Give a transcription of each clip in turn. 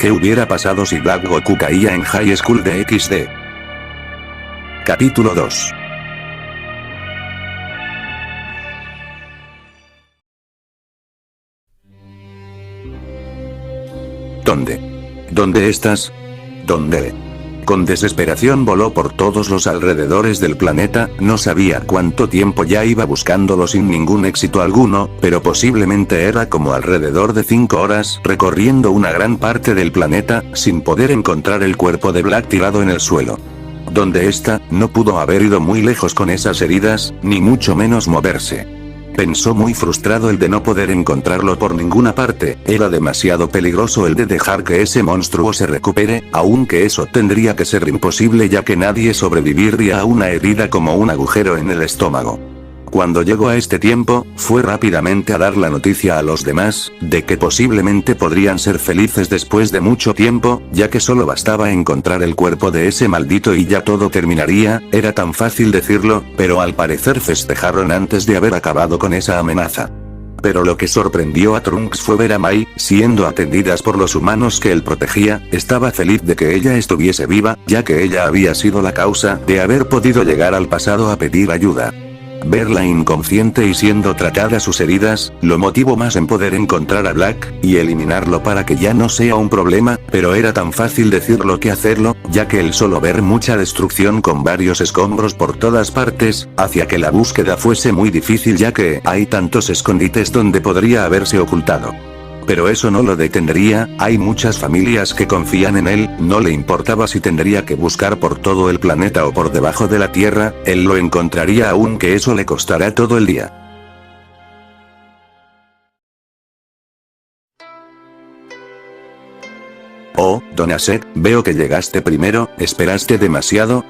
¿Qué hubiera pasado si Black Goku caía en High School de XD? Capítulo 2. ¿Dónde estás? ¿Dónde? Con desesperación voló por todos los alrededores del planeta, no sabía cuánto tiempo ya iba buscándolo sin ningún éxito alguno, pero posiblemente era como alrededor de 5 horas recorriendo una gran parte del planeta, sin poder encontrar el cuerpo de Black tirado en el suelo. ¿Dónde está? No pudo haber ido muy lejos con esas heridas, ni mucho menos moverse. Pensó muy frustrado el de no poder encontrarlo por ninguna parte, era demasiado peligroso el de dejar que ese monstruo se recupere, aunque eso tendría que ser imposible ya que nadie sobreviviría a una herida como un agujero en el estómago. Cuando llegó a este tiempo, fue rápidamente a dar la noticia a los demás, de que posiblemente podrían ser felices después de mucho tiempo, ya que solo bastaba encontrar el cuerpo de ese maldito y ya todo terminaría, era tan fácil decirlo, pero al parecer festejaron antes de haber acabado con esa amenaza. Pero lo que sorprendió a Trunks fue ver a Mai, siendo atendidas por los humanos que él protegía, estaba feliz de que ella estuviese viva, ya que ella había sido la causa de haber podido llegar al pasado a pedir ayuda. Verla inconsciente y siendo tratada sus heridas, lo motivó más en poder encontrar a Black, y eliminarlo para que ya no sea un problema, pero era tan fácil decirlo que hacerlo, ya que el solo ver mucha destrucción con varios escombros por todas partes, hacía que la búsqueda fuese muy difícil ya que hay tantos escondites donde podría haberse ocultado. Pero eso no lo detendría, hay muchas familias que confían en él, no le importaba si tendría que buscar por todo el planeta o por debajo de la tierra, él lo encontraría aunque eso le costará todo el día. Oh, Don Aset, veo que llegaste primero, ¿esperaste demasiado?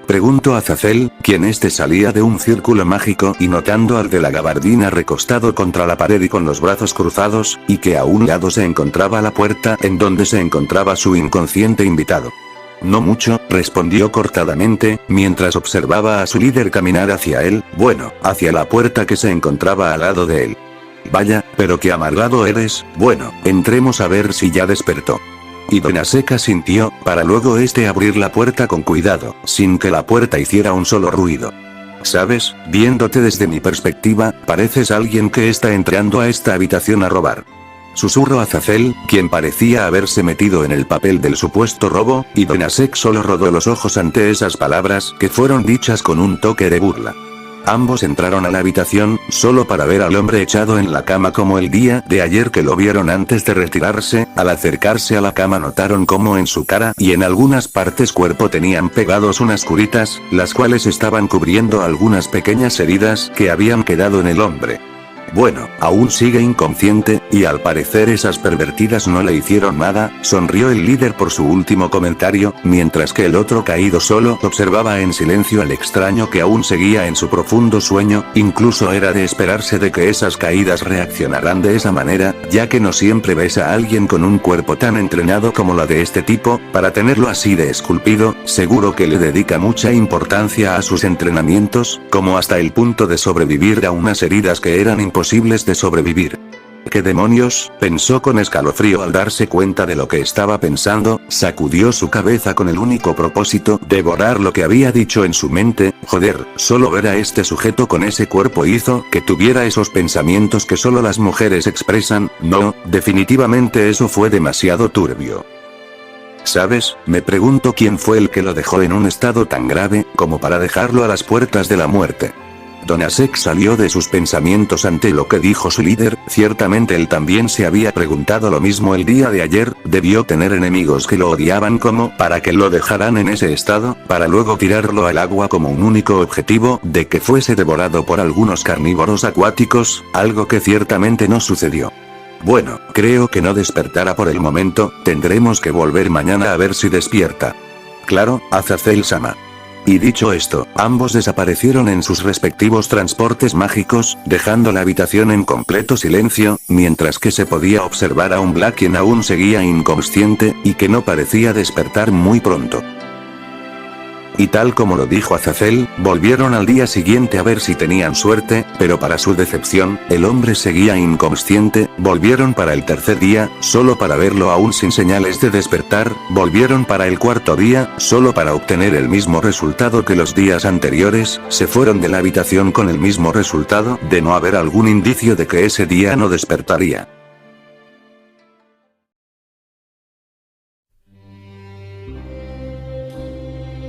Preguntó a Azazel, quien salía de un círculo mágico y notando al de la gabardina recostado contra la pared y con los brazos cruzados, y que a un lado se encontraba la puerta en donde se encontraba su inconsciente invitado. No mucho, respondió cortadamente, mientras observaba a su líder caminar hacia él, bueno, hacia la puerta que se encontraba al lado de él. Vaya, pero qué amargado eres, bueno, entremos a ver si ya despertó. Y Don Aset asintió, para luego abrir la puerta con cuidado, sin que la puerta hiciera un solo ruido. ¿Sabes? Viéndote desde mi perspectiva, pareces alguien que está entrando a esta habitación a robar. Susurró a Azazel, quien parecía haberse metido en el papel del supuesto robo, y Don Aset solo rodó los ojos ante esas palabras que fueron dichas con un toque de burla. Ambos entraron a la habitación, solo para ver al hombre echado en la cama como el día de ayer que lo vieron antes de retirarse. Al acercarse a la cama notaron cómo en su cara y en algunas partes cuerpo tenían pegados unas curitas, las cuales estaban cubriendo algunas pequeñas heridas que habían quedado en el hombre. Bueno, aún sigue inconsciente, y al parecer esas pervertidas no le hicieron nada, sonrió el líder por su último comentario, mientras que el otro caído solo observaba en silencio al extraño que aún seguía en su profundo sueño, incluso era de esperarse de que esas caídas reaccionaran de esa manera, ya que no siempre ves a alguien con un cuerpo tan entrenado como la de este tipo, para tenerlo así de esculpido, seguro que le dedica mucha importancia a sus entrenamientos, como hasta el punto de sobrevivir a unas heridas que eran imposibles de sobrevivir. ¿Qué demonios?, pensó con escalofrío al darse cuenta de lo que estaba pensando, sacudió su cabeza con el único propósito de borrar lo que había dicho en su mente. Joder, solo ver a este sujeto con ese cuerpo hizo que tuviera esos pensamientos que solo las mujeres expresan. No, definitivamente eso fue demasiado turbio. ¿Sabes? Me pregunto quién fue el que lo dejó en un estado tan grave como para dejarlo a las puertas de la muerte. Don Aset salió de sus pensamientos ante lo que dijo su líder, ciertamente él también se había preguntado lo mismo el día de ayer, debió tener enemigos que lo odiaban como para que lo dejaran en ese estado, para luego tirarlo al agua como un único objetivo de que fuese devorado por algunos carnívoros acuáticos, algo que ciertamente no sucedió. Bueno, creo que no despertará por el momento, tendremos que volver mañana a ver si despierta. Claro, Azazel-sama. Y dicho esto, ambos desaparecieron en sus respectivos transportes mágicos, dejando la habitación en completo silencio, mientras que se podía observar a un Black quien aún seguía inconsciente, y que no parecía despertar muy pronto. y tal como lo dijo Azazel, volvieron al día siguiente a ver si tenían suerte, pero para su decepción, el hombre seguía inconsciente, volvieron para el tercer día, solo para verlo aún sin señales de despertar, volvieron para el cuarto día, solo para obtener el mismo resultado que los días anteriores, se fueron de la habitación con el mismo resultado, de no haber algún indicio de que ese día no despertaría.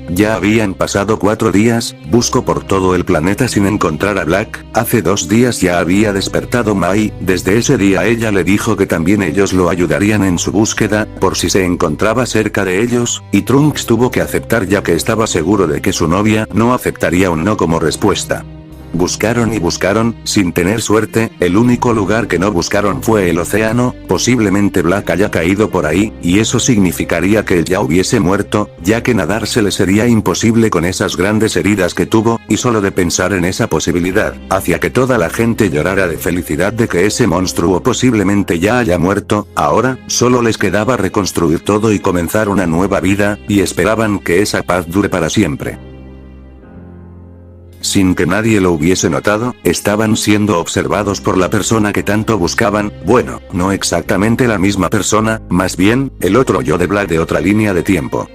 Ya habían pasado 4 días, busco por todo el planeta sin encontrar a Black, hace 2 días ya había despertado Mai, desde ese día ella le dijo que también ellos lo ayudarían en su búsqueda, por si se encontraba cerca de ellos, y Trunks tuvo que aceptar ya que estaba seguro de que su novia no aceptaría un no como respuesta. Buscaron y buscaron, sin tener suerte, el único lugar que no buscaron fue el océano, posiblemente Black haya caído por ahí, y eso significaría que él ya hubiese muerto, ya que nadar se le sería imposible con esas grandes heridas que tuvo, y solo de pensar en esa posibilidad, hacía que toda la gente llorara de felicidad de que ese monstruo posiblemente ya haya muerto, ahora, solo les quedaba reconstruir todo y comenzar una nueva vida, y esperaban que esa paz dure para siempre. Sin que nadie lo hubiese notado, estaban siendo observados por la persona que tanto buscaban, bueno, no exactamente la misma persona, más bien, el otro yo de Black de otra línea de tiempo.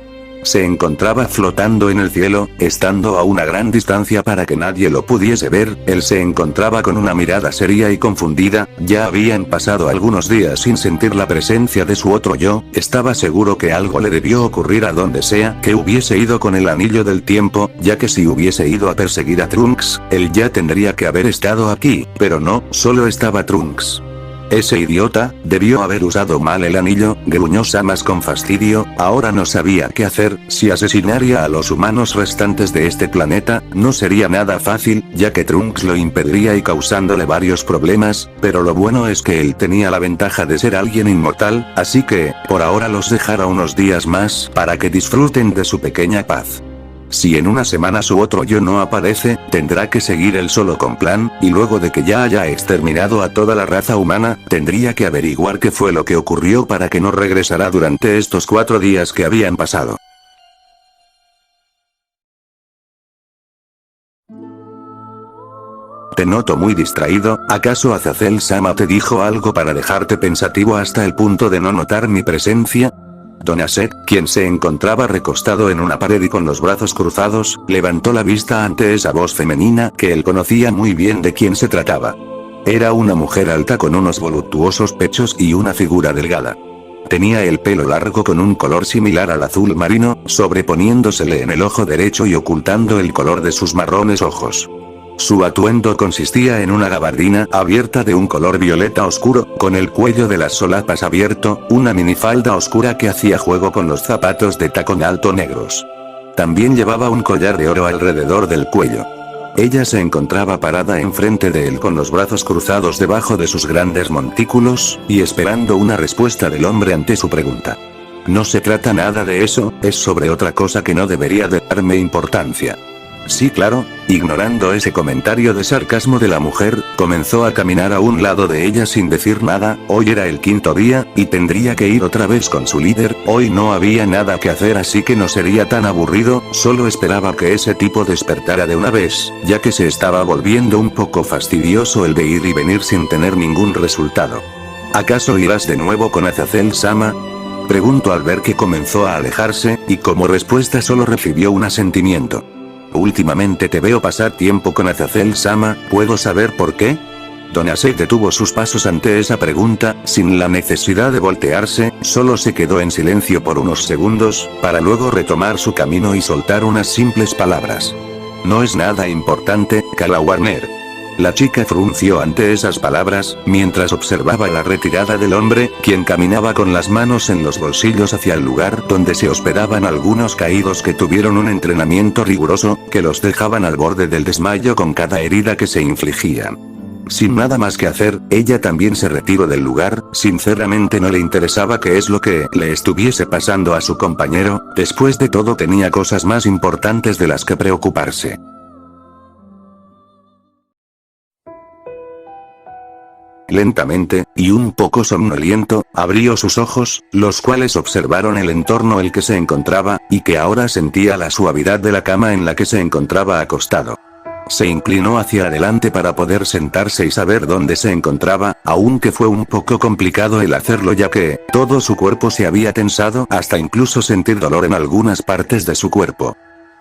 Se encontraba flotando en el cielo, estando a una gran distancia para que nadie lo pudiese ver, él se encontraba con una mirada seria y confundida, ya habían pasado algunos días sin sentir la presencia de su otro yo, estaba seguro que algo le debió ocurrir a donde sea que hubiese ido con el anillo del tiempo, ya que si hubiese ido a perseguir a Trunks, él ya tendría que haber estado aquí, pero no, solo estaba Trunks. Ese idiota, debió haber usado mal el anillo, gruñó Samas con fastidio, ahora no sabía qué hacer, si asesinaría a los humanos restantes de este planeta, no sería nada fácil, ya que Trunks lo impediría y causándole varios problemas, pero lo bueno es que él tenía la ventaja de ser alguien inmortal, así que, por ahora los dejará unos días más, para que disfruten de su pequeña paz. Si en una semana su otro yo no aparece, tendrá que seguir él solo con plan, y luego de que ya haya exterminado a toda la raza humana, tendría que averiguar qué fue lo que ocurrió para que no regresara durante estos 4 días que habían pasado. Te noto muy distraído, ¿acaso Azazel-sama te dijo algo para dejarte pensativo hasta el punto de no notar mi presencia? Don Aset, quien se encontraba recostado en una pared y con los brazos cruzados, levantó la vista ante esa voz femenina que él conocía muy bien de quién se trataba. Era una mujer alta con unos voluptuosos pechos y una figura delgada. Tenía el pelo largo con un color similar al azul marino, sobreponiéndosele en el ojo derecho y ocultando el color de sus marrones ojos. Su atuendo consistía en una gabardina abierta de un color violeta oscuro, con el cuello de las solapas abierto, una minifalda oscura que hacía juego con los zapatos de tacón alto negros. También llevaba un collar de oro alrededor del cuello. Ella se encontraba parada enfrente de él con los brazos cruzados debajo de sus grandes montículos, y esperando una respuesta del hombre ante su pregunta. No se trata nada de eso, es sobre otra cosa que no debería de darme importancia. Sí, claro, ignorando ese comentario de sarcasmo de la mujer, comenzó a caminar a un lado de ella sin decir nada, hoy era el 5.º día, y tendría que ir otra vez con su líder, hoy no había nada que hacer así que no sería tan aburrido, solo esperaba que ese tipo despertara de una vez, ya que se estaba volviendo un poco fastidioso el de ir y venir sin tener ningún resultado. ¿Acaso irás de nuevo con Azazel-sama? Preguntó al ver que comenzó a alejarse, y como respuesta solo recibió un asentimiento. Últimamente te veo pasar tiempo con Azazel-sama, ¿puedo saber por qué? Don Aset detuvo sus pasos ante esa pregunta, sin la necesidad de voltearse, solo se quedó en silencio por unos segundos, para luego retomar su camino y soltar unas simples palabras. No es nada importante, Kala Warner. La chica frunció ante esas palabras, mientras observaba la retirada del hombre, quien caminaba con las manos en los bolsillos hacia el lugar donde se hospedaban algunos caídos que tuvieron un entrenamiento riguroso, que los dejaban al borde del desmayo con cada herida que se infligían. Sin nada más que hacer, ella también se retiró del lugar, sinceramente no le interesaba qué es lo que le estuviese pasando a su compañero, después de todo tenía cosas más importantes de las que preocuparse. Lentamente, y un poco somnoliento, abrió sus ojos, los cuales observaron el entorno en el que se encontraba, y que ahora sentía la suavidad de la cama en la que se encontraba acostado. Se inclinó hacia adelante para poder sentarse y saber dónde se encontraba, aunque fue un poco complicado el hacerlo ya que, todo su cuerpo se había tensado hasta incluso sentir dolor en algunas partes de su cuerpo.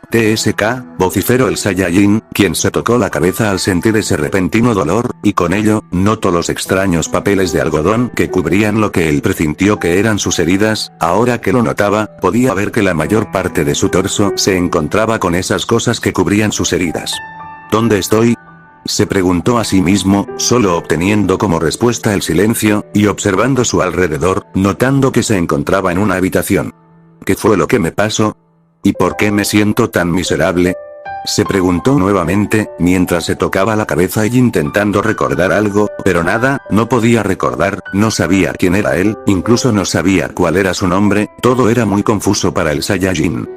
TSK, vociferó el Saiyajin, quien se tocó la cabeza al sentir ese repentino dolor, y con ello, notó los extraños papeles de algodón que cubrían lo que él presintió que eran sus heridas. Ahora que lo notaba, podía ver que la mayor parte de su torso se encontraba con esas cosas que cubrían sus heridas. ¿Dónde estoy?, se preguntó a sí mismo, solo obteniendo como respuesta el silencio, y observando su alrededor, notando que se encontraba en una habitación. ¿Qué fue lo que me pasó? ¿Y por qué me siento tan miserable?, se preguntó nuevamente, mientras se tocaba la cabeza y intentando recordar algo, pero nada, no podía recordar, no sabía quién era él, incluso no sabía cuál era su nombre, todo era muy confuso para el Saiyajin.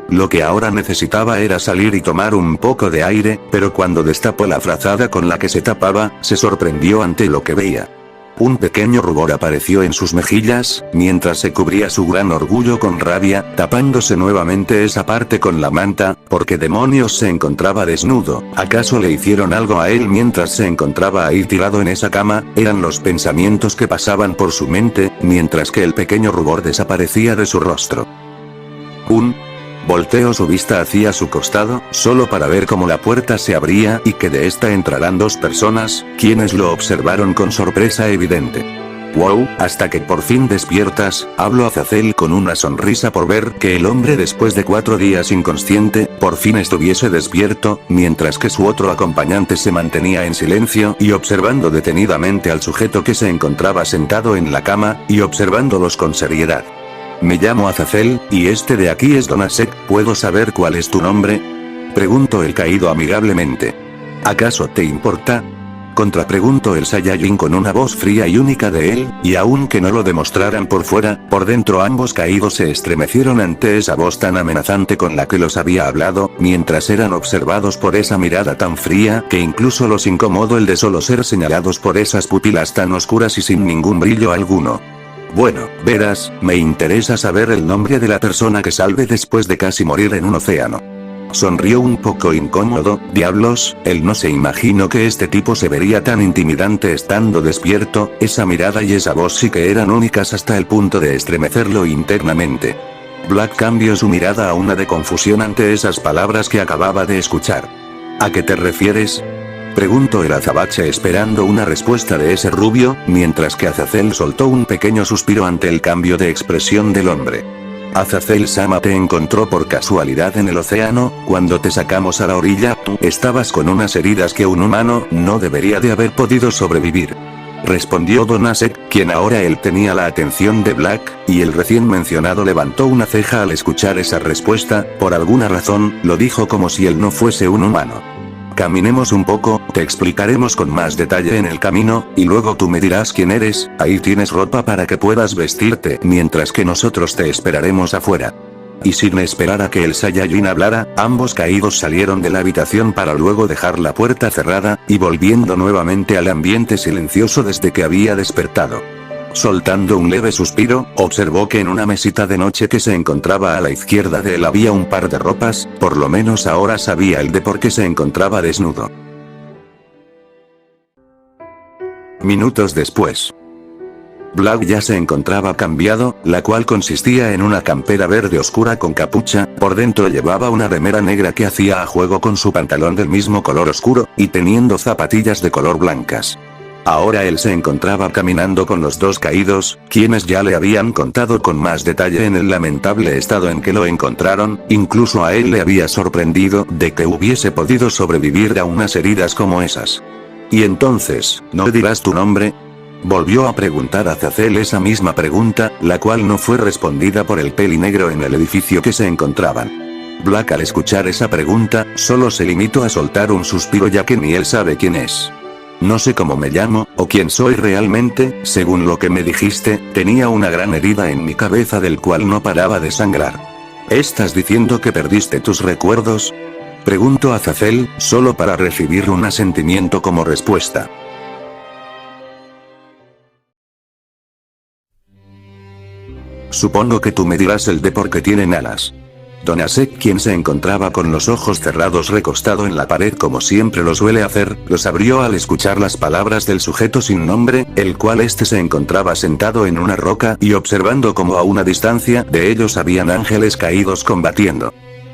Lo que ahora necesitaba era salir y tomar un poco de aire, pero cuando destapó la frazada con la que se tapaba, se sorprendió ante lo que veía. Un pequeño rubor apareció en sus mejillas, mientras se cubría su gran orgullo con rabia, tapándose nuevamente esa parte con la manta. ¿Por qué demonios se encontraba desnudo? ¿Acaso le hicieron algo a él mientras se encontraba ahí tirado en esa cama? Eran los pensamientos que pasaban por su mente, mientras que el pequeño rubor desaparecía de su rostro. Volteó su vista hacia su costado, solo para ver cómo la puerta se abría y que de esta entrarán dos personas, quienes lo observaron con sorpresa evidente. «Wow, hasta que por fin despiertas», habló Azazel con una sonrisa por ver que el hombre después de 4 días inconsciente, por fin estuviese despierto, mientras que su otro acompañante se mantenía en silencio y observando detenidamente al sujeto que se encontraba sentado en la cama, y observándolos con seriedad. «Me llamo Azazel, y este de aquí es Donasek, ¿puedo saber cuál es tu nombre?», preguntó el caído amigablemente. «¿Acaso te importa?», contrapreguntó el Saiyajin con una voz fría y única de él, y aunque no lo demostraran por fuera, por dentro ambos caídos se estremecieron ante esa voz tan amenazante con la que los había hablado, mientras eran observados por esa mirada tan fría que incluso los incomodó el de solo ser señalados por esas pupilas tan oscuras y sin ningún brillo alguno. «Bueno, verás, me interesa saber el nombre de la persona que salve después de casi morir en un océano». Sonrió un poco incómodo. Diablos, él no se imaginó que este tipo se vería tan intimidante estando despierto, esa mirada y esa voz sí que eran únicas hasta el punto de estremecerlo internamente. Black cambió su mirada a una de confusión ante esas palabras que acababa de escuchar. «¿A qué te refieres?», preguntó el azabache esperando una respuesta de ese rubio, mientras que Azazel soltó un pequeño suspiro ante el cambio de expresión del hombre. «Azazel-sama, te encontró por casualidad en el océano, cuando te sacamos a la orilla, tú estabas con unas heridas que un humano no debería de haber podido sobrevivir», respondió Donasek, quien ahora él tenía la atención de Black, y el recién mencionado levantó una ceja al escuchar esa respuesta. Por alguna razón, lo dijo como si él no fuese un humano. «Caminemos un poco, te explicaremos con más detalle en el camino, y luego tú me dirás quién eres. Ahí tienes ropa para que puedas vestirte, mientras que nosotros te esperaremos afuera». Y sin esperar a que el Saiyajin hablara, ambos caídos salieron de la habitación para luego dejar la puerta cerrada, y volviendo nuevamente al ambiente silencioso desde que había despertado. Soltando un leve suspiro, observó que en una mesita de noche que se encontraba a la izquierda de él había un par de ropas, por lo menos ahora sabía el de por qué se encontraba desnudo. Minutos después. Black ya se encontraba cambiado, la cual consistía en una campera verde oscura con capucha, por dentro llevaba una remera negra que hacía a juego con su pantalón del mismo color oscuro, y teniendo zapatillas de color blancas. Ahora él se encontraba caminando con los dos caídos, quienes ya le habían contado con más detalle en el lamentable estado en que lo encontraron, incluso a él le había sorprendido de que hubiese podido sobrevivir a unas heridas como esas. «¿Y entonces, no dirás tu nombre?», volvió a preguntar a Azazel esa misma pregunta, la cual no fue respondida por el pelinegro en el edificio que se encontraban. Black al escuchar esa pregunta, solo se limitó a soltar un suspiro ya que ni él sabe quién es. «No sé cómo me llamo, o quién soy realmente, según lo que me dijiste, tenía una gran herida en mi cabeza del cual no paraba de sangrar». «¿Estás diciendo que perdiste tus recuerdos?», preguntó Azazel, solo para recibir un asentimiento como respuesta. Supongo que tú me dirás el de por qué tienen alas. Don Asek, quien se encontraba con los ojos cerrados recostado en la pared como siempre lo suele hacer, los abrió al escuchar las palabras del sujeto sin nombre, el cual este se encontraba sentado en una roca y observando como a una distancia de ellos habían ángeles caídos combatiendo.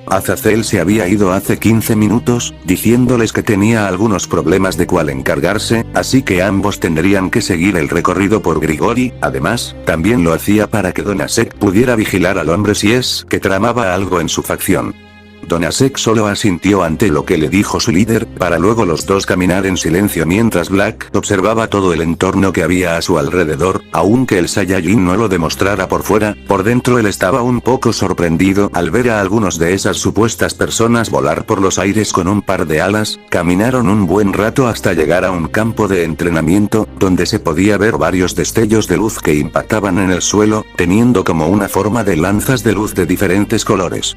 Azazel se había ido hace 15 minutos, diciéndoles que tenía algunos problemas de cuál encargarse, así que ambos tendrían que seguir el recorrido por Grigori. Además, también lo hacía para que Don Asek pudiera vigilar al hombre si es que tramaba algo en su facción. Don Asek solo asintió ante lo que le dijo su líder, para luego los dos caminar en silencio mientras Black observaba todo el entorno que había a su alrededor, aunque el Saiyajin no lo demostrara por fuera, por dentro él estaba un poco sorprendido al ver a algunos de esas supuestas personas volar por los aires con un par de alas. Caminaron un buen rato hasta llegar a un campo de entrenamiento, donde se podía ver varios destellos de luz que impactaban en el suelo, teniendo como una forma de lanzas de luz de diferentes colores.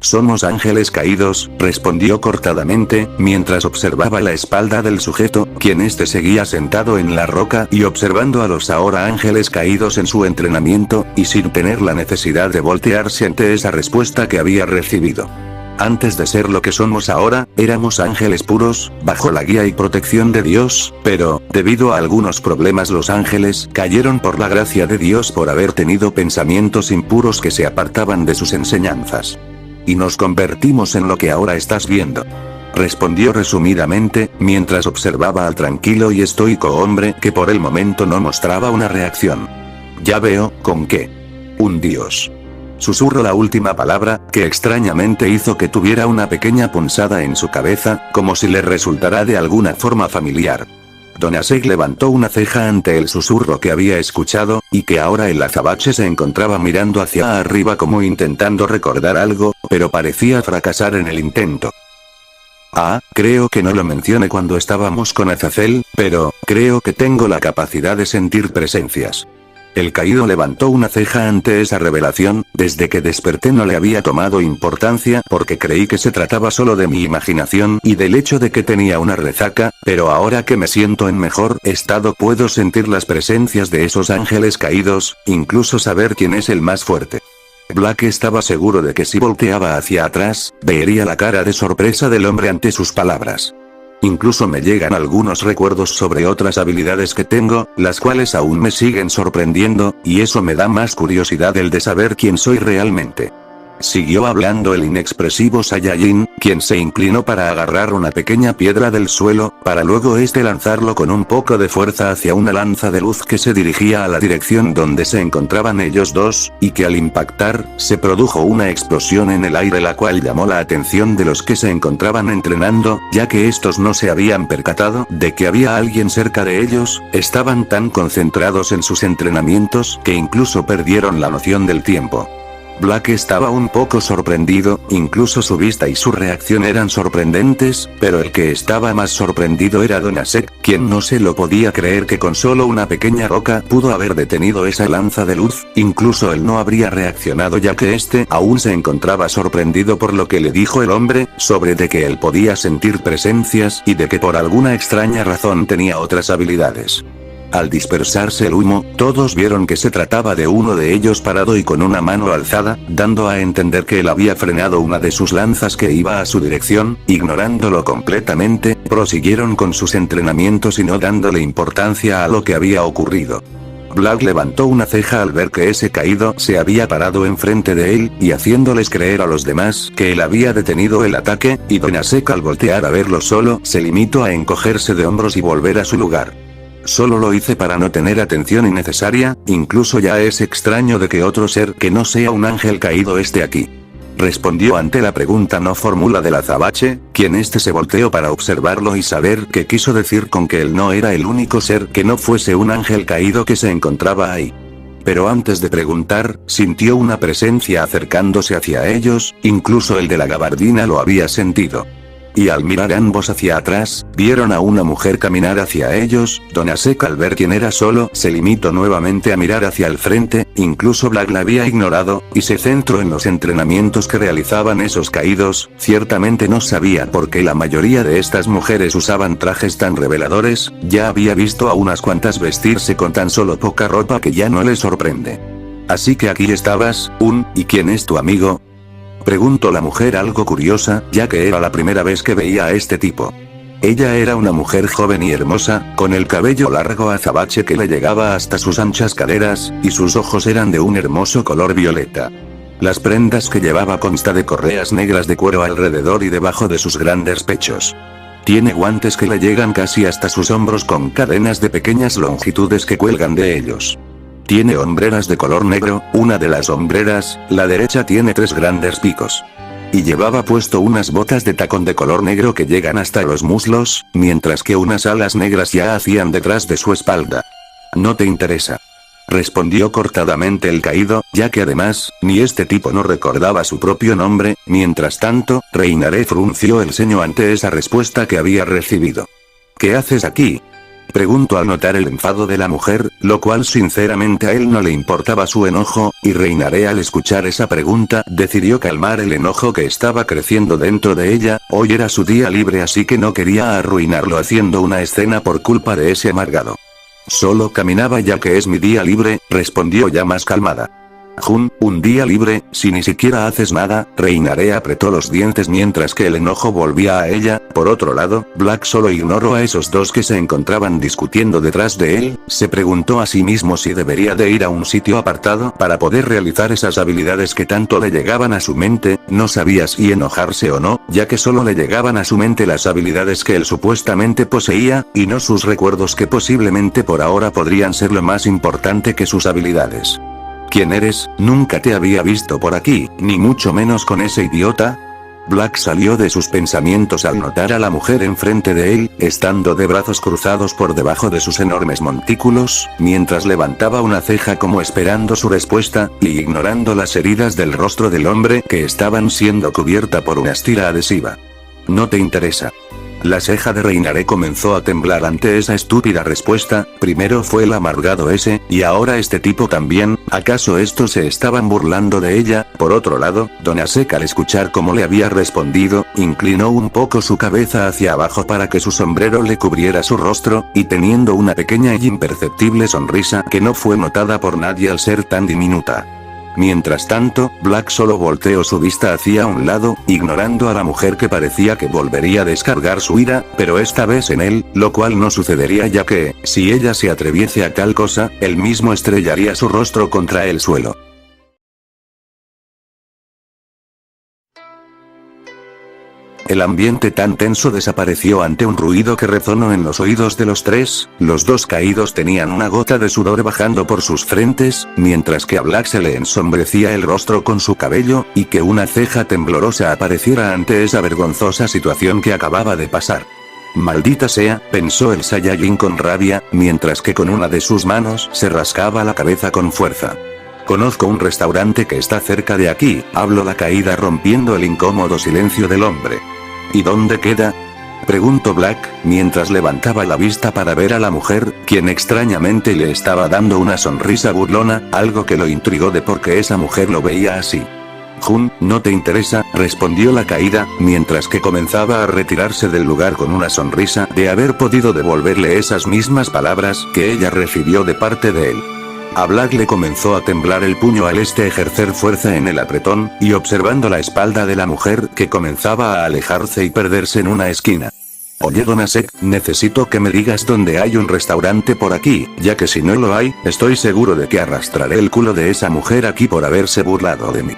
«Somos ángeles caídos», respondió cortadamente, mientras observaba la espalda del sujeto, quien este seguía sentado en la roca y observando a los ahora ángeles caídos en su entrenamiento, y sin tener la necesidad de voltearse ante esa respuesta que había recibido. Antes de ser lo que somos ahora, éramos ángeles puros, bajo la guía y protección de Dios, pero, debido a algunos problemas los ángeles cayeron por la gracia de Dios por haber tenido pensamientos impuros que se apartaban de sus enseñanzas. Y nos convertimos en lo que ahora estás viendo. Respondió resumidamente, mientras observaba al tranquilo y estoico hombre que por el momento no mostraba una reacción. Ya veo, ¿con qué? Un dios. Susurró la última palabra, que extrañamente hizo que tuviera una pequeña punzada en su cabeza, como si le resultara de alguna forma familiar. Don Asek levantó una ceja ante el susurro que había escuchado, y que ahora el azabache se encontraba mirando hacia arriba como intentando recordar algo, pero parecía fracasar en el intento. Creo que no lo mencioné cuando estábamos con Azazel, pero, creo que tengo la capacidad de sentir presencias. El caído levantó una ceja ante esa revelación. Desde que desperté no le había tomado importancia porque creí que se trataba solo de mi imaginación y del hecho de que tenía una resaca, pero ahora que me siento en mejor estado puedo sentir las presencias de esos ángeles caídos, incluso saber quién es el más fuerte. Black estaba seguro de que si volteaba hacia atrás, vería la cara de sorpresa del hombre ante sus palabras. Incluso me llegan algunos recuerdos sobre otras habilidades que tengo, las cuales aún me siguen sorprendiendo, y eso me da más curiosidad el de saber quién soy realmente. Siguió hablando el inexpresivo Saiyajin, quien se inclinó para agarrar una pequeña piedra del suelo, para luego lanzarlo con un poco de fuerza hacia una lanza de luz que se dirigía a la dirección donde se encontraban ellos dos, y que al impactar, se produjo una explosión en el aire la cual llamó la atención de los que se encontraban entrenando, ya que estos no se habían percatado de que había alguien cerca de ellos, estaban tan concentrados en sus entrenamientos que incluso perdieron la noción del tiempo. Black estaba un poco sorprendido, incluso su vista y su reacción eran sorprendentes, pero el que estaba más sorprendido era Don Asek, quien no se lo podía creer que con solo una pequeña roca pudo haber detenido esa lanza de luz. Incluso él no habría reaccionado ya que aún se encontraba sorprendido por lo que le dijo el hombre, sobre de que él podía sentir presencias y de que por alguna extraña razón tenía otras habilidades. Al dispersarse el humo, todos vieron que se trataba de uno de ellos parado y con una mano alzada, dando a entender que él había frenado una de sus lanzas que iba a su dirección. Ignorándolo completamente, prosiguieron con sus entrenamientos y no dándole importancia a lo que había ocurrido. Black levantó una ceja al ver que ese caído se había parado enfrente de él, y haciéndoles creer a los demás que él había detenido el ataque, y Don Asek al voltear a verlo solo, se limitó a encogerse de hombros y volver a su lugar. Solo lo hice para no tener atención innecesaria, incluso ya es extraño de que otro ser que no sea un ángel caído esté aquí. Respondió ante la pregunta no formula del azabache, quien se volteó para observarlo y saber qué quiso decir con que él no era el único ser que no fuese un ángel caído que se encontraba ahí. Pero antes de preguntar, sintió una presencia acercándose hacia ellos, incluso el de la gabardina lo había sentido. Y al mirar ambos hacia atrás, vieron a una mujer caminar hacia ellos. Don Asek al ver quién era solo, se limitó nuevamente a mirar hacia el frente, incluso Black la había ignorado, y se centró en los entrenamientos que realizaban esos caídos. Ciertamente no sabía por qué la mayoría de estas mujeres usaban trajes tan reveladores, ya había visto a unas cuantas vestirse con tan solo poca ropa que ya no le sorprende. Así que aquí estabas, ¿y quién es tu amigo? Preguntó la mujer algo curiosa, ya que era la primera vez que veía a este tipo. Ella era una mujer joven y hermosa, con el cabello largo azabache que le llegaba hasta sus anchas caderas, y sus ojos eran de un hermoso color violeta. Las prendas que llevaba consta de correas negras de cuero alrededor y debajo de sus grandes pechos. Tiene guantes que le llegan casi hasta sus hombros con cadenas de pequeñas longitudes que cuelgan de ellos. Tiene hombreras de color negro, una de las hombreras, la derecha tiene 3 grandes picos. Y llevaba puesto unas botas de tacón de color negro que llegan hasta los muslos, mientras que unas alas negras ya hacían detrás de su espalda. No te interesa. Respondió cortadamente el caído, ya que además, ni este tipo no recordaba su propio nombre. Mientras tanto, Reinaré frunció el ceño ante esa respuesta que había recibido. ¿Qué haces aquí? Preguntó al notar el enfado de la mujer, lo cual sinceramente a él no le importaba su enojo, y Reinaré al escuchar esa pregunta, decidió calmar el enojo que estaba creciendo dentro de ella. Hoy era su día libre, así que no quería arruinarlo haciendo una escena por culpa de ese amargado. Solo caminaba ya que es mi día libre, respondió ya más calmada. Un día libre, si ni siquiera haces nada. Reinaré apretó los dientes mientras que el enojo volvía a ella. Por otro lado, Black solo ignoró a esos dos que se encontraban discutiendo detrás de él. Se preguntó a sí mismo si debería de ir a un sitio apartado para poder realizar esas habilidades que tanto le llegaban a su mente. No sabía si enojarse o no, ya que solo le llegaban a su mente las habilidades que él supuestamente poseía, y no sus recuerdos que posiblemente por ahora podrían ser lo más importante que sus habilidades. ¿Quién eres? Nunca te había visto por aquí, ni mucho menos con ese idiota. Black salió de sus pensamientos al notar a la mujer enfrente de él, estando de brazos cruzados por debajo de sus enormes montículos, mientras levantaba una ceja como esperando su respuesta, y ignorando las heridas del rostro del hombre que estaban siendo cubierta por una estira adhesiva. No te interesa. La ceja de Reinaré comenzó a temblar ante esa estúpida respuesta. Primero fue el amargado ese, y ahora este tipo también. ¿Acaso estos se estaban burlando de ella? Por otro lado, Donasek al escuchar cómo le había respondido, inclinó un poco su cabeza hacia abajo para que su sombrero le cubriera su rostro, y teniendo una pequeña y imperceptible sonrisa que no fue notada por nadie al ser tan diminuta. Mientras tanto, Black solo volteó su vista hacia un lado, ignorando a la mujer que parecía que volvería a descargar su ira, pero esta vez en él, lo cual no sucedería ya que, si ella se atreviese a tal cosa, él mismo estrellaría su rostro contra el suelo. El ambiente tan tenso desapareció ante un ruido que resonó en los oídos de los tres. Los dos caídos tenían una gota de sudor bajando por sus frentes, mientras que a Black se le ensombrecía el rostro con su cabello, y que una ceja temblorosa apareciera ante esa vergonzosa situación que acababa de pasar. Maldita sea, pensó el Saiyajin con rabia, mientras que con una de sus manos se rascaba la cabeza con fuerza. Conozco un restaurante que está cerca de aquí, habló la caída rompiendo el incómodo silencio del hombre. ¿Y dónde queda? Preguntó Black, mientras levantaba la vista para ver a la mujer, quien extrañamente le estaba dando una sonrisa burlona, algo que lo intrigó de por qué esa mujer lo veía así. No te interesa, respondió la caída, mientras que comenzaba a retirarse del lugar con una sonrisa de haber podido devolverle esas mismas palabras que ella recibió de parte de él. A Black le comenzó a temblar el puño al ejercer fuerza en el apretón, y observando la espalda de la mujer que comenzaba a alejarse y perderse en una esquina. Oye Donasek, necesito que me digas dónde hay un restaurante por aquí, ya que si no lo hay, estoy seguro de que arrastraré el culo de esa mujer aquí por haberse burlado de mí.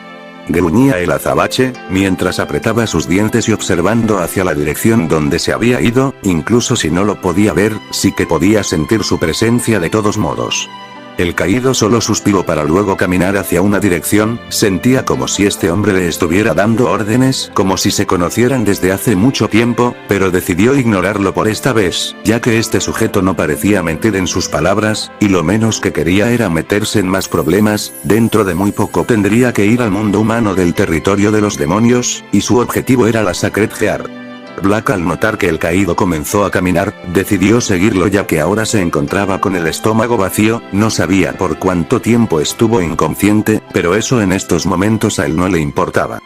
Gruñía el azabache, mientras apretaba sus dientes y observando hacia la dirección donde se había ido, incluso si no lo podía ver, sí que podía sentir su presencia de todos modos. El caído solo suspiró para luego caminar hacia una dirección. Sentía como si este hombre le estuviera dando órdenes, como si se conocieran desde hace mucho tiempo, pero decidió ignorarlo por esta vez, ya que este sujeto no parecía mentir en sus palabras, y lo menos que quería era meterse en más problemas. Dentro de muy poco tendría que ir al mundo humano del territorio de los demonios, y su objetivo era la Sacred Heart. Black al notar que el caído comenzó a caminar, decidió seguirlo ya que ahora se encontraba con el estómago vacío. No sabía por cuánto tiempo estuvo inconsciente, pero eso en estos momentos a él no le importaba.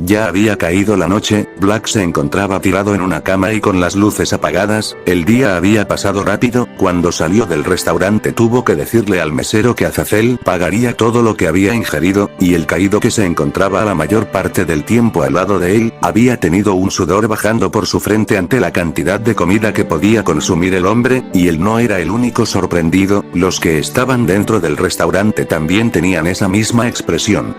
Ya había caído la noche, Black se encontraba tirado en una cama y con las luces apagadas, el día había pasado rápido, cuando salió del restaurante tuvo que decirle al mesero que Azazel pagaría todo lo que había ingerido, y el caído que se encontraba la mayor parte del tiempo al lado de él, había tenido un sudor bajando por su frente ante la cantidad de comida que podía consumir el hombre, y él no era el único sorprendido, los que estaban dentro del restaurante también tenían esa misma expresión.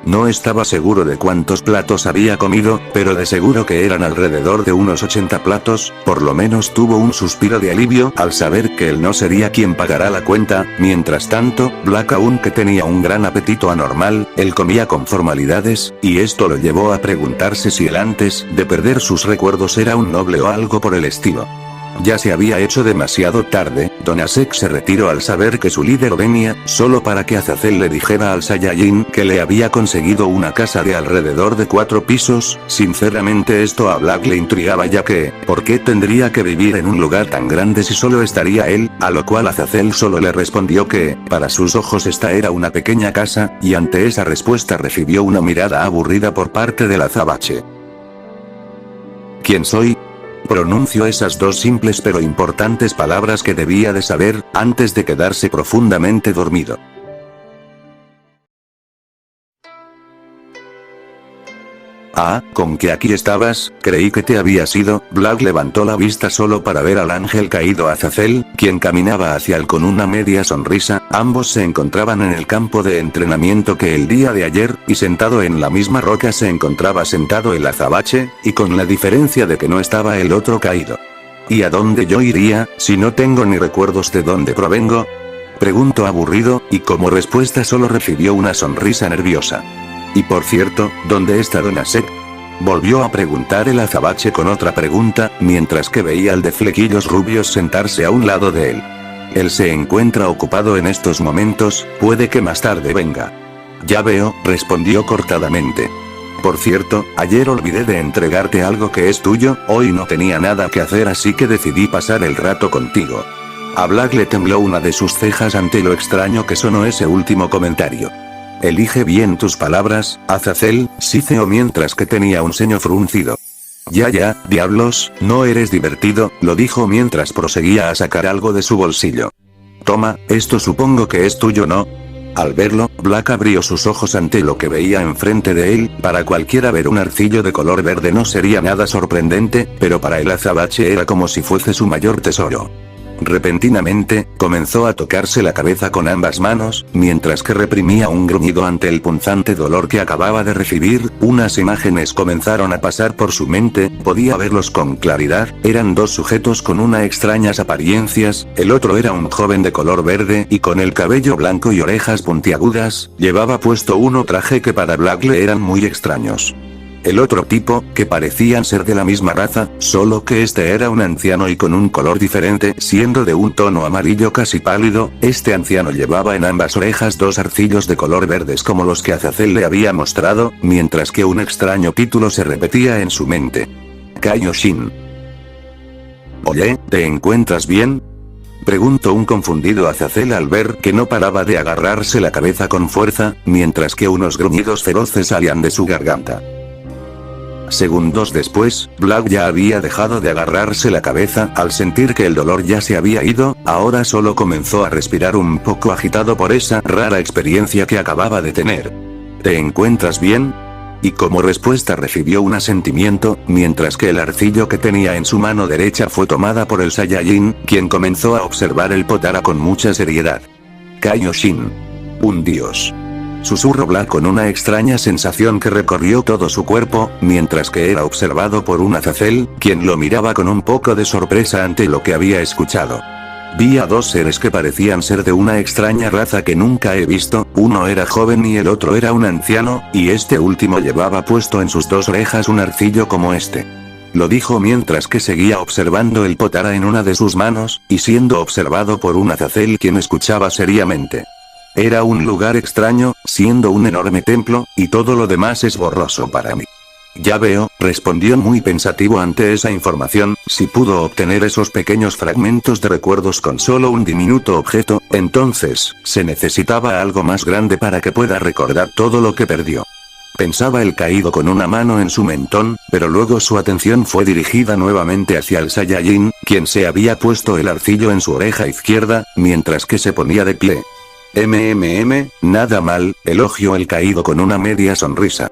No estaba seguro de cuántos platos había comido, pero de seguro que eran alrededor de unos 80 platos, por lo menos tuvo un suspiro de alivio al saber que él no sería quien pagará la cuenta. Mientras tanto, Black, aunque tenía un gran apetito anormal, él comía con formalidades, y esto lo llevó a preguntarse si él antes de perder sus recuerdos era un noble o algo por el estilo. Ya se había hecho demasiado tarde, Donasek se retiró al saber que su líder venía, solo para que Azazel le dijera al Saiyajin que le había conseguido una casa de alrededor de 4 pisos, sinceramente esto a Black le intrigaba ya que, ¿por qué tendría que vivir en un lugar tan grande si solo estaría él? A lo cual Azazel solo le respondió que, para sus ojos esta era una pequeña casa, y ante esa respuesta recibió una mirada aburrida por parte del azabache. ¿Quién soy? Pronunció esas dos simples pero importantes palabras que debía de saber, antes de quedarse profundamente dormido. Ah, ¿con que aquí estabas? Creí que te habías ido. Black levantó la vista solo para ver al ángel caído Azazel, quien caminaba hacia él con una media sonrisa. Ambos se encontraban en el campo de entrenamiento que el día de ayer, y sentado en la misma roca se encontraba sentado el azabache, y con la diferencia de que no estaba el otro caído. ¿Y a dónde yo iría, si no tengo ni recuerdos de dónde provengo? Preguntó aburrido, y como respuesta solo recibió una sonrisa nerviosa. Y por cierto, ¿dónde está Donasek? Volvió a preguntar el azabache con otra pregunta, mientras que veía al de flequillos rubios sentarse a un lado de él. Él se encuentra ocupado en estos momentos, puede que más tarde venga. Ya veo, respondió cortadamente. Por cierto, ayer olvidé de entregarte algo que es tuyo, hoy no tenía nada que hacer así que decidí pasar el rato contigo. A Black le tembló una de sus cejas ante lo extraño que sonó ese último comentario. Elige bien tus palabras, Azazel, siceó mientras que tenía un ceño fruncido. Ya, diablos, no eres divertido, lo dijo mientras proseguía a sacar algo de su bolsillo. Toma, esto supongo que es tuyo, ¿no? Al verlo, Black abrió sus ojos ante lo que veía enfrente de él. Para cualquiera ver un arcillo de color verde no sería nada sorprendente, pero para el azabache era como si fuese su mayor tesoro. Repentinamente, comenzó a tocarse la cabeza con ambas manos, mientras que reprimía un gruñido ante el punzante dolor que acababa de recibir. Unas imágenes comenzaron a pasar por su mente, podía verlos con claridad, eran dos sujetos con unas extrañas apariencias, el otro era un joven de color verde y con el cabello blanco y orejas puntiagudas, llevaba puesto un traje que para Black le eran muy extraños. El otro tipo, que parecían ser de la misma raza, solo que este era un anciano y con un color diferente, siendo de un tono amarillo casi pálido. Este anciano llevaba en ambas orejas dos arcillos de color verdes como los que Azazel le había mostrado, mientras que un extraño título se repetía en su mente. Kaioshin. Oye, ¿te encuentras bien? Preguntó un confundido Azazel al ver que no paraba de agarrarse la cabeza con fuerza, mientras que unos gruñidos feroces salían de su garganta. Segundos después, Black ya había dejado de agarrarse la cabeza al sentir que el dolor ya se había ido, ahora solo comenzó a respirar un poco agitado por esa rara experiencia que acababa de tener. ¿Te encuentras bien? Y como respuesta recibió un asentimiento, mientras que el arcillo que tenía en su mano derecha fue tomada por el Saiyajin, quien comenzó a observar el potara con mucha seriedad. Kaioshin. Un dios. Susurró Black con una extraña sensación que recorrió todo su cuerpo, mientras que era observado por un Azazel, quien lo miraba con un poco de sorpresa ante lo que había escuchado. Vi a dos seres que parecían ser de una extraña raza que nunca he visto, uno era joven y el otro era un anciano, y este último llevaba puesto en sus dos orejas un arcillo como este. Lo dijo mientras que seguía observando el potara en una de sus manos, y siendo observado por un Azazel quien escuchaba seriamente. Era un lugar extraño, siendo un enorme templo, y todo lo demás es borroso para mí. Ya veo, respondió muy pensativo ante esa información, si pudo obtener esos pequeños fragmentos de recuerdos con solo un diminuto objeto, entonces, se necesitaba algo más grande para que pueda recordar todo lo que perdió. Pensaba el caído con una mano en su mentón, pero luego su atención fue dirigida nuevamente hacia el Saiyajin, quien se había puesto el arcillo en su oreja izquierda, mientras que se ponía de pie. Nada mal, elogió el caído con una media sonrisa.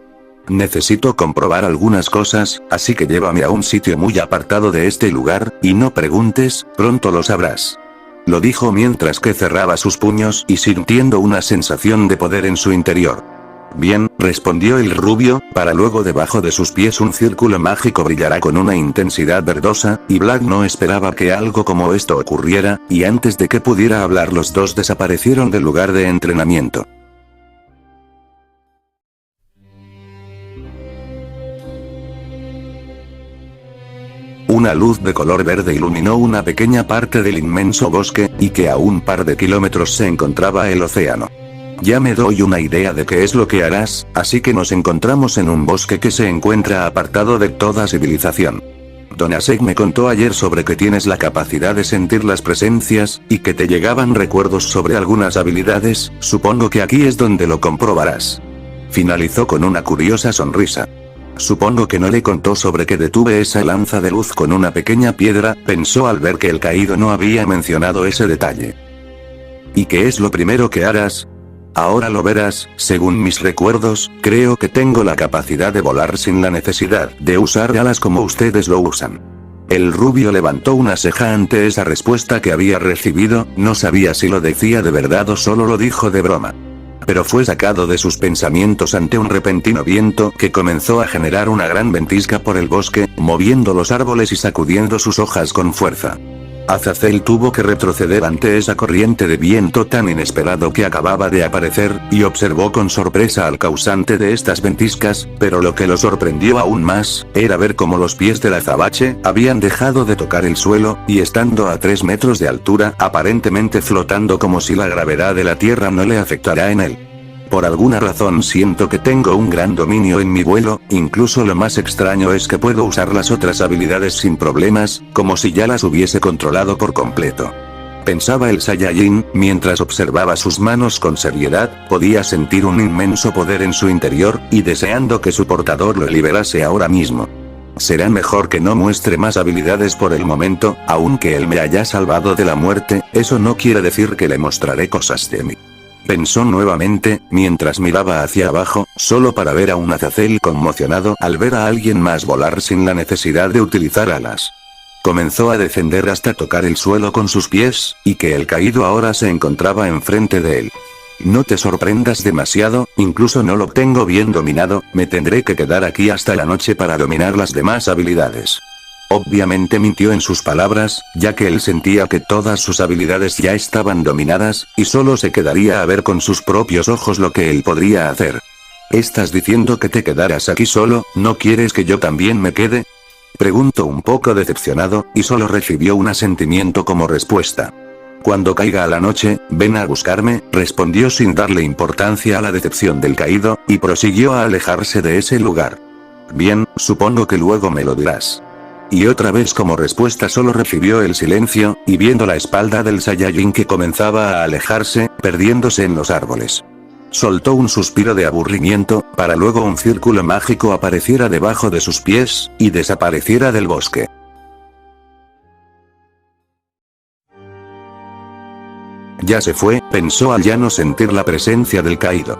Necesito comprobar algunas cosas, así que llévame a un sitio muy apartado de este lugar, y no preguntes, pronto lo sabrás. Lo dijo mientras que cerraba sus puños y sintiendo una sensación de poder en su interior. Bien, respondió el rubio, para luego debajo de sus pies un círculo mágico brillará con una intensidad verdosa, y Black no esperaba que algo como esto ocurriera, y antes de que pudiera hablar los dos desaparecieron del lugar de entrenamiento. Una luz de color verde iluminó una pequeña parte del inmenso bosque, y que a un par de kilómetros se encontraba el océano. Ya me doy una idea de qué es lo que harás, así que nos encontramos en un bosque que se encuentra apartado de toda civilización. Don Asek me contó ayer sobre que tienes la capacidad de sentir las presencias, y que te llegaban recuerdos sobre algunas habilidades, supongo que aquí es donde lo comprobarás. Finalizó con una curiosa sonrisa. Supongo que no le contó sobre que detuve esa lanza de luz con una pequeña piedra, pensó al ver que el caído no había mencionado ese detalle. ¿Y qué es lo primero que harás? Ahora lo verás, según mis recuerdos, creo que tengo la capacidad de volar sin la necesidad de usar alas como ustedes lo usan. El rubio levantó una ceja ante esa respuesta que había recibido, no sabía si lo decía de verdad o solo lo dijo de broma. Pero fue sacado de sus pensamientos ante un repentino viento que comenzó a generar una gran ventisca por el bosque, moviendo los árboles y sacudiendo sus hojas con fuerza. Azazel tuvo que retroceder ante esa corriente de viento tan inesperado que acababa de aparecer, y observó con sorpresa al causante de estas ventiscas, pero lo que lo sorprendió aún más, era ver cómo los pies del azabache habían dejado de tocar el suelo, y estando a 3 metros de altura, aparentemente flotando como si la gravedad de la tierra no le afectara en él. Por alguna razón siento que tengo un gran dominio en mi vuelo, incluso lo más extraño es que puedo usar las otras habilidades sin problemas, como si ya las hubiese controlado por completo. Pensaba el Saiyajin, mientras observaba sus manos con seriedad, podía sentir un inmenso poder en su interior, y deseando que su portador lo liberase ahora mismo. Será mejor que no muestre más habilidades por el momento, aunque él me haya salvado de la muerte, eso no quiere decir que le mostraré cosas de mí. Pensó nuevamente, mientras miraba hacia abajo, solo para ver a un Azazel conmocionado al ver a alguien más volar sin la necesidad de utilizar alas. Comenzó a descender hasta tocar el suelo con sus pies, y que el caído ahora se encontraba enfrente de él. No te sorprendas demasiado, incluso no lo tengo bien dominado, me tendré que quedar aquí hasta la noche para dominar las demás habilidades. Obviamente mintió en sus palabras, ya que él sentía que todas sus habilidades ya estaban dominadas, y solo se quedaría a ver con sus propios ojos lo que él podría hacer. ¿Estás diciendo que te quedarás aquí solo, no quieres que yo también me quede? Preguntó un poco decepcionado, y solo recibió un asentimiento como respuesta. Cuando caiga la noche, ven a buscarme, respondió sin darle importancia a la decepción del caído, y prosiguió a alejarse de ese lugar. Bien, supongo que luego me lo dirás. Y otra vez como respuesta solo recibió el silencio, y viendo la espalda del Saiyajin que comenzaba a alejarse, perdiéndose en los árboles. Soltó un suspiro de aburrimiento, para luego un círculo mágico apareciera debajo de sus pies, y desapareciera del bosque. Ya se fue, pensó al ya no sentir la presencia del caído.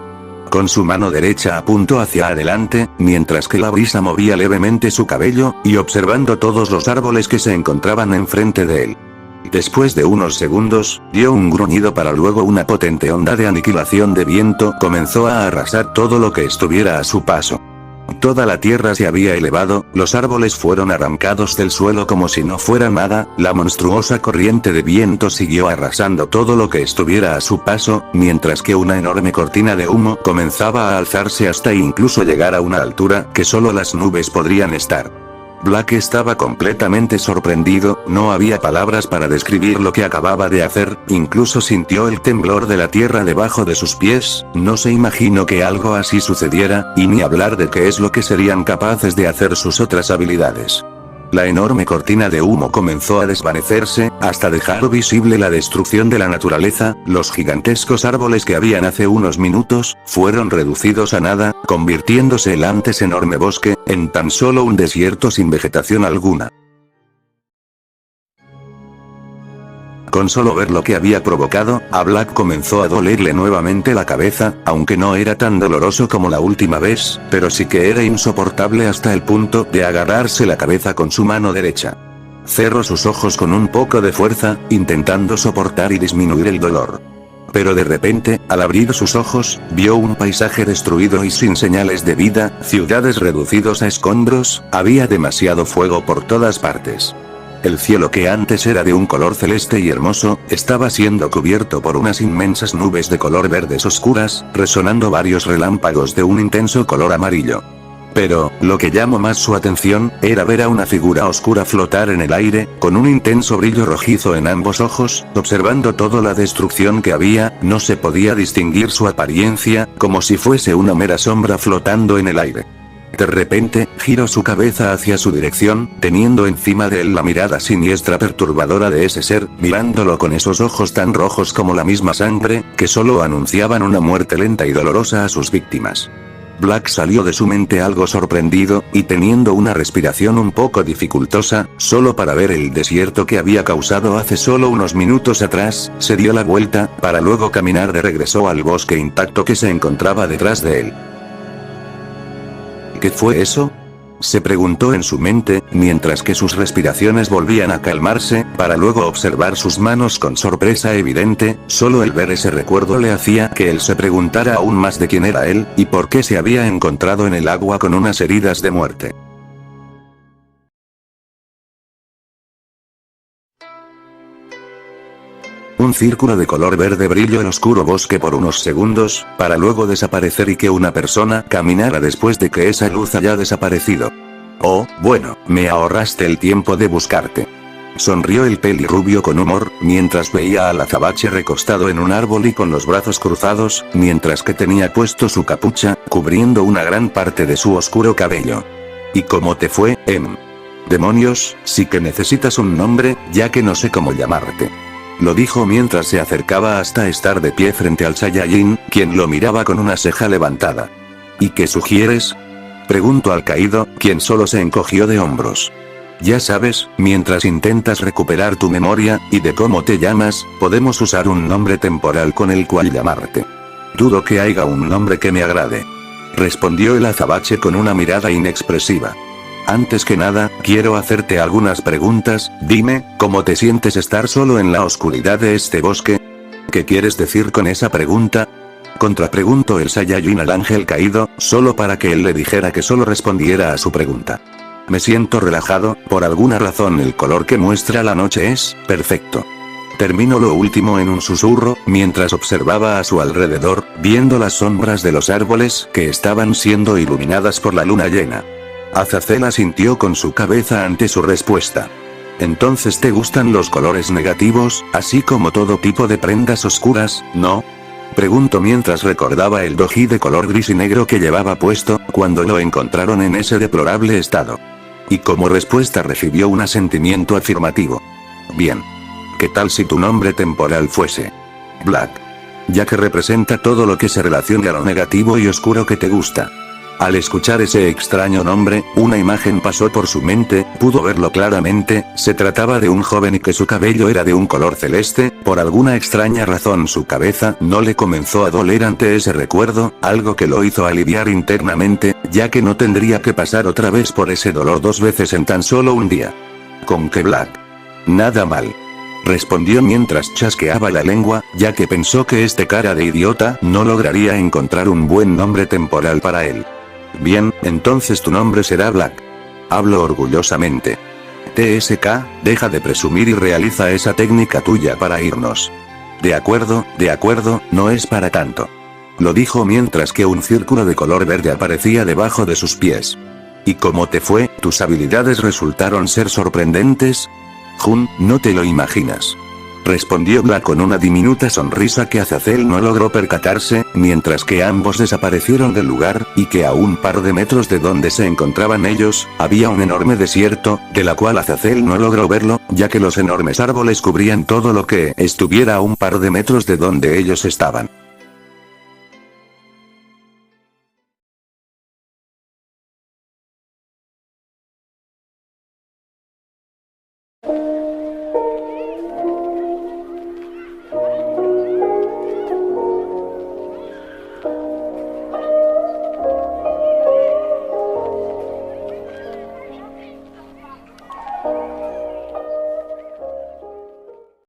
Con su mano derecha apuntó hacia adelante, mientras que la brisa movía levemente su cabello, y observando todos los árboles que se encontraban enfrente de él. Después de unos segundos, dio un gruñido para luego una potente onda de aniquilación de viento comenzó a arrasar todo lo que estuviera a su paso. Toda la tierra se había elevado, los árboles fueron arrancados del suelo como si no fuera nada, la monstruosa corriente de viento siguió arrasando todo lo que estuviera a su paso, mientras que una enorme cortina de humo comenzaba a alzarse hasta incluso llegar a una altura que solo las nubes podrían estar. Black estaba completamente sorprendido, no había palabras para describir lo que acababa de hacer, incluso sintió el temblor de la tierra debajo de sus pies, no se imaginó que algo así sucediera, y ni hablar de qué es lo que serían capaces de hacer sus otras habilidades. La enorme cortina de humo comenzó a desvanecerse, hasta dejar visible la destrucción de la naturaleza. Los gigantescos árboles que habían hace unos minutos, fueron reducidos a nada, convirtiéndose el antes enorme bosque, en tan solo un desierto sin vegetación alguna. Con solo ver lo que había provocado, a Black comenzó a dolerle nuevamente la cabeza, aunque no era tan doloroso como la última vez, pero sí que era insoportable hasta el punto de agarrarse la cabeza con su mano derecha. Cerró sus ojos con un poco de fuerza, intentando soportar y disminuir el dolor. Pero de repente, al abrir sus ojos, vio un paisaje destruido y sin señales de vida, ciudades reducidos a escombros, había demasiado fuego por todas partes. El cielo que antes era de un color celeste y hermoso, estaba siendo cubierto por unas inmensas nubes de color verdes oscuras, resonando varios relámpagos de un intenso color amarillo. Pero, lo que llamó más su atención, era ver a una figura oscura flotar en el aire, con un intenso brillo rojizo en ambos ojos, observando toda la destrucción que había, no se podía distinguir su apariencia, como si fuese una mera sombra flotando en el aire. De repente, giró su cabeza hacia su dirección, teniendo encima de él la mirada siniestra perturbadora de ese ser, mirándolo con esos ojos tan rojos como la misma sangre, que solo anunciaban una muerte lenta y dolorosa a sus víctimas. Black salió de su mente algo sorprendido, y teniendo una respiración un poco dificultosa, solo para ver el desierto que había causado hace solo unos minutos atrás, se dio la vuelta, para luego caminar de regreso al bosque intacto que se encontraba detrás de él. ¿Qué fue eso?, se preguntó en su mente, mientras que sus respiraciones volvían a calmarse, para luego observar sus manos con sorpresa evidente. Solo el ver ese recuerdo le hacía que él se preguntara aún más de quién era él, y por qué se había encontrado en el agua con unas heridas de muerte. Un círculo de color verde brilló el oscuro bosque por unos segundos, para luego desaparecer y que una persona caminara después de que esa luz haya desaparecido. Oh, bueno, me ahorraste el tiempo de buscarte. Sonrió el pelirrubio con humor, mientras veía al azabache recostado en un árbol y con los brazos cruzados, mientras que tenía puesto su capucha, cubriendo una gran parte de su oscuro cabello. ¿Y cómo te fue, Em? Demonios, sí que necesitas un nombre, ya que no sé cómo llamarte. Lo dijo mientras se acercaba hasta estar de pie frente al Saiyajin, quien lo miraba con una ceja levantada. ¿Y qué sugieres?, preguntó al caído, quien solo se encogió de hombros. Ya sabes, mientras intentas recuperar tu memoria, y de cómo te llamas, podemos usar un nombre temporal con el cual llamarte. Dudo que haya un nombre que me agrade. Respondió el azabache con una mirada inexpresiva. Antes que nada, quiero hacerte algunas preguntas. Dime, ¿cómo te sientes estar solo en la oscuridad de este bosque? ¿Qué quieres decir con esa pregunta?, contrapreguntó el Saiyajin al ángel caído, solo para que él le dijera que solo respondiera a su pregunta. Me siento relajado, por alguna razón el color que muestra la noche es perfecto. Terminó lo último en un susurro, mientras observaba a su alrededor, viendo las sombras de los árboles que estaban siendo iluminadas por la luna llena. Azazel asintió con su cabeza ante su respuesta. Entonces te gustan los colores negativos, así como todo tipo de prendas oscuras, ¿no?, preguntó mientras recordaba el doji de color gris y negro que llevaba puesto, cuando lo encontraron en ese deplorable estado. Y como respuesta recibió un asentimiento afirmativo. Bien. ¿Qué tal si tu nombre temporal fuese Black? Ya que representa todo lo que se relaciona a lo negativo y oscuro que te gusta. Al escuchar ese extraño nombre, una imagen pasó por su mente, pudo verlo claramente, se trataba de un joven y que su cabello era de un color celeste. Por alguna extraña razón su cabeza no le comenzó a doler ante ese recuerdo, algo que lo hizo aliviar internamente, ya que no tendría que pasar otra vez por ese dolor 2 veces en tan solo un día. ¿Con qué Black? Nada mal. Respondió mientras chasqueaba la lengua, ya que pensó que este cara de idiota no lograría encontrar un buen nombre temporal para él. Bien, entonces tu nombre será Black. Habló orgullosamente. TSK, deja de presumir y realiza esa técnica tuya para irnos. De acuerdo, no es para tanto. Lo dijo mientras que un círculo de color verde aparecía debajo de sus pies. ¿Y cómo te fue? ¿Tus habilidades resultaron ser sorprendentes? Jun, no te lo imaginas. Respondió Black con una diminuta sonrisa que Azazel no logró percatarse, mientras que ambos desaparecieron del lugar, y que a un par de metros de donde se encontraban ellos, había un enorme desierto, de la cual Azazel no logró verlo, ya que los enormes árboles cubrían todo lo que estuviera a un par de metros de donde ellos estaban.